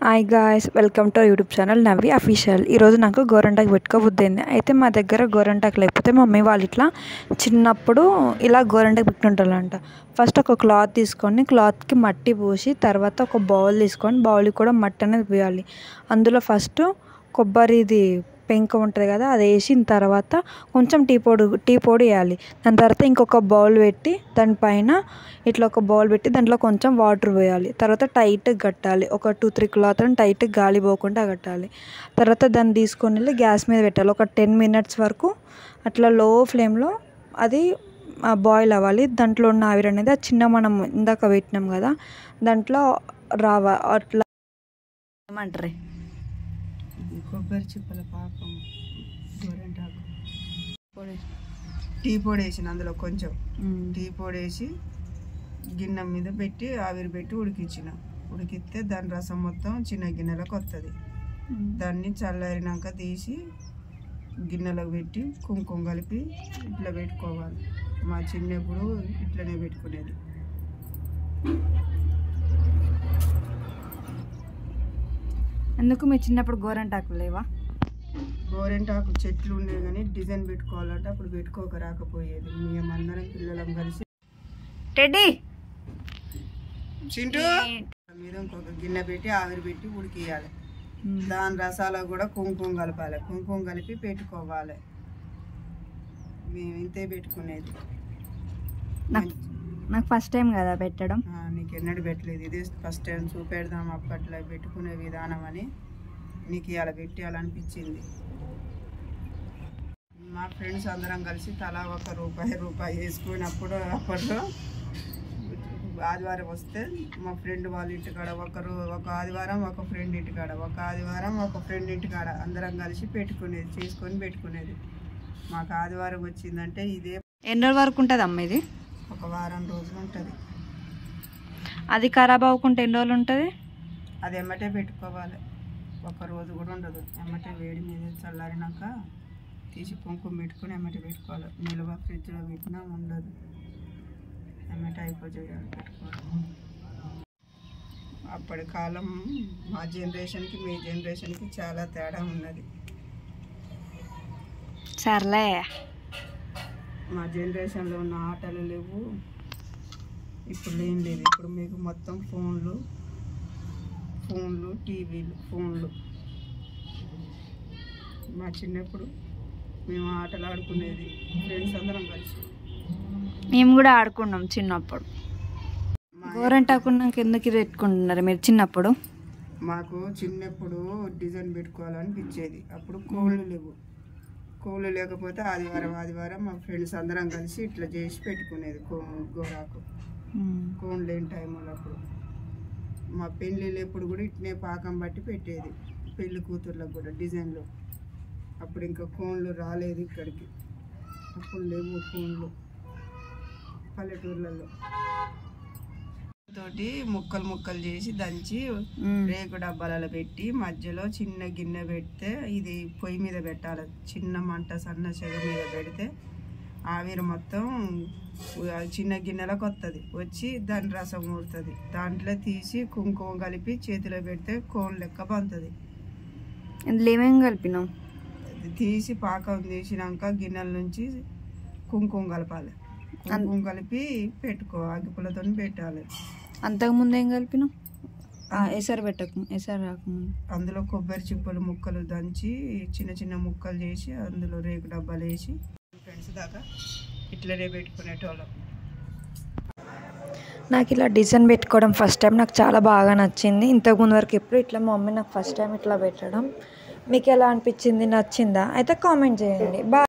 Hi guys, welcome to YouTube channel నవ్వి official. ఈరోజు నాకు గోరంటాకు పెట్టుకోబుద్దింది. అయితే మా దగ్గర గోరంటాకు లేకపోతే మమ్మీ వాళ్ళు ఇట్లా చిన్నప్పుడు ఇలా గోరంటాకు పెట్టుకుంటారంట. ఫస్ట్ ఒక క్లాత్ తీసుకొని క్లాత్కి మట్టి పోసి తర్వాత ఒక బౌల్ తీసుకొని బౌల్కి కూడా మట్టి అనేది పోయాలి. అందులో ఫస్ట్ కొబ్బరిది పెంక ఉంటుంది కదా, అది వేసిన తర్వాత కొంచెం టీ పొడి వేయాలి. దాని తర్వాత ఇంకొక బౌల్ పెట్టి దానిపైన ఇట్లా ఒక బౌల్ పెట్టి దాంట్లో కొంచెం వాటర్ పోయాలి. తర్వాత టైట్గా కట్టాలి. ఒక 2-3 క్లాత్లను టైట్గా గాలి పోకుండా కట్టాలి. తర్వాత దాన్ని తీసుకొని వెళ్ళి గ్యాస్ మీద పెట్టాలి. ఒక 10 minutes వరకు అట్లా లో ఫ్లేమ్లో అది బాయిల్ అవ్వాలి. దాంట్లో ఉన్న ఆవిరి అనేది ఆ చిన్న మనం ఇందాక పెట్టినాం కదా దాంట్లో అట్లా ఏమంటారు కొబ్బరి చిప్పల పాకం, గోరింటాకు టీ పొడి వేసిన అందులో కొంచెం టీ పొడి వేసి గిన్నె మీద పెట్టి ఆవిరి పెట్టి ఉడికిస్తే దాని రసం మొత్తం చిన్న గిన్నెలకు వస్తుంది. దాన్ని చల్లారినాక తీసి గిన్నెలకు పెట్టి కుంకుమ కలిపి ఇట్లా పెట్టుకోవాలి. మా చిన్నప్పుడు ఇట్లనే పెట్టుకునేది. ఎందుకు మీ చిన్నప్పుడు గోరంటాకులు లేవా? గోరింటాకు చెట్లు ఉండేవి కానీ డిజైన్ పెట్టుకోవాలంటే అప్పుడు పెట్టుకోక రాకపోయేది. మేమందరం పిల్లలం కలిసి టెడ్డీ చింటూ మీద ఇంకొక గిన్నె పెట్టి ఆవిరి పెట్టి ఉడికియాలి. దాని రసాలకు కూడా కుంకుమ కలపాలి. కుంకుమ కలిపి పెట్టుకోవాలి. మేము ఇంతే పెట్టుకునేది. నాకు ఫస్ట్ టైం కదా పెట్టడం. నీకు ఎన్నడూ పెట్టలేదు, ఇది ఫస్ట్ టైం చూపెడదాం అప్పట్లో పెట్టుకునే విధానం అని నీకు ఇలా పెట్టాలనిపించింది. మా ఫ్రెండ్స్ అందరం కలిసి తలా ₹1 వేసుకున్నప్పుడు అప్పట్లో ఆదివారం వస్తే మా ఫ్రెండ్ వాళ్ళ ఇంటికాడ ఒక ఆదివారం ఒక ఫ్రెండ్ ఇంటికాడ, ఒక ఆదివారం ఒక ఫ్రెండ్ ఇంటికాడ అందరం కలిసి చేసుకొని పెట్టుకునేది. మాకు ఆదివారం వచ్చిందంటే ఇదే. ఎన్ని రోజుల వరకు ఉంటుంది అమ్మ ఇది? ఒక వారం రోజులు ఉంటుంది. అది ఖరాబ్ అవ్వకుండా ఎన్ని రోజులు ఉంటుంది? అది ఎమ్మటే పెట్టుకోవాలి. ఒక రోజు కూడా ఉండదు. ఎమ్మటే వేడి మీద చల్లారినాక తీసి కుంకుమ పెట్టుకుని ఎమ్మటే పెట్టుకోవాలి. నిల్వ ఫ్రిడ్జ్లో పెట్టినా ఉండదు. ఎమ్మటే అయిపోయేయాలి పెట్టుకోవాలి. అప్పటి కాలం మా జనరేషన్కి మీ జనరేషన్కి చాలా తేడా ఉన్నది. సర్లే, మా జనరేషన్లో ఉన్న ఆటలు లేవు, ఇప్పుడు ఏం లేదు. ఇప్పుడు మీకు మొత్తం ఫోన్లు, టీవీలు. మా చిన్నప్పుడు మేము ఆటలు ఆడుకునేది ఫ్రెండ్స్ అందరం కలిసి. మేము కూడా ఆడుకున్నాం చిన్నప్పుడు. గోరంటాకున్నాక ఎందుకు ఇది పెట్టుకుంటున్నారు మీరు చిన్నప్పుడు? మాకు చిన్నప్పుడు డిజైన్ పెట్టుకోవాలనిపించేది. అప్పుడు కోళ్ళు లేవు. కోళ్ళు లేకపోతే ఆదివారం మా ఫ్రెండ్స్ అందరం కలిసి ఇట్లా చేసి పెట్టుకునేది. గోరాకు కోళ్ళు లేని టైంలో అప్పుడు మా పెళ్ళిళ్ళు ఎప్పుడు కూడా ఇట్నే పాకం బట్టి పెట్టేది. పెళ్లి కూతుర్లకు కూడా డిజైన్లు. అప్పుడు ఇంకా కోళ్ళు రాలేదు ఇక్కడికి. అప్పుడు లేవు కోళ్ళు పల్లెటూర్లలో. తోటి ముక్కలు చేసి దంచి రేకు డబ్బాలలో పెట్టి మధ్యలో చిన్న గిన్నె పెడితే ఇది పొయ్యి మీద పెట్టాలి. చిన్న మంట సన్న చెగ మీద పెడితే ఆవిరి మొత్తం చిన్న గిన్నెలకు వచ్చి దాని రసం ఊరుతుంది. దాంట్లో తీసి కుంకుమ కలిపి చేతిలో పెడితే కోన్ లెక్క పంతుంది. ఇందులో ఏమేమి కలిపినాం? తీసి పాకం తీసినాక గిన్నెల నుంచి కుంకుమ కలపాలి. కుంకుమ కలిపి పెట్టుకో, అగ్గిపుల్లతో పెట్టాలి. అంతకుముందు ఏం కలిపినాం? ఎసరు రాకముందు అందులో కొబ్బరి చిప్పలు ముక్కలు దంచి చిన్న ముక్కలు చేసి అందులో రేకు డబ్బాలు వేసి ఫ్రెండ్స్ దాకా ఇట్లనే పెట్టుకునేటోళ్ళం. నాకు ఇలా డిజైన్ పెట్టుకోవడం ఫస్ట్ టైం నాకు చాలా బాగా నచ్చింది. ఇంతకుముందు వరకు ఎప్పుడు ఇట్లా మా మమ్మీ నాకు ఫస్ట్ టైం ఇట్లా పెట్టడం. మీకు ఎలా అనిపించింది? నచ్చిందా? అయితే కామెంట్ చేయండి. బాయ్.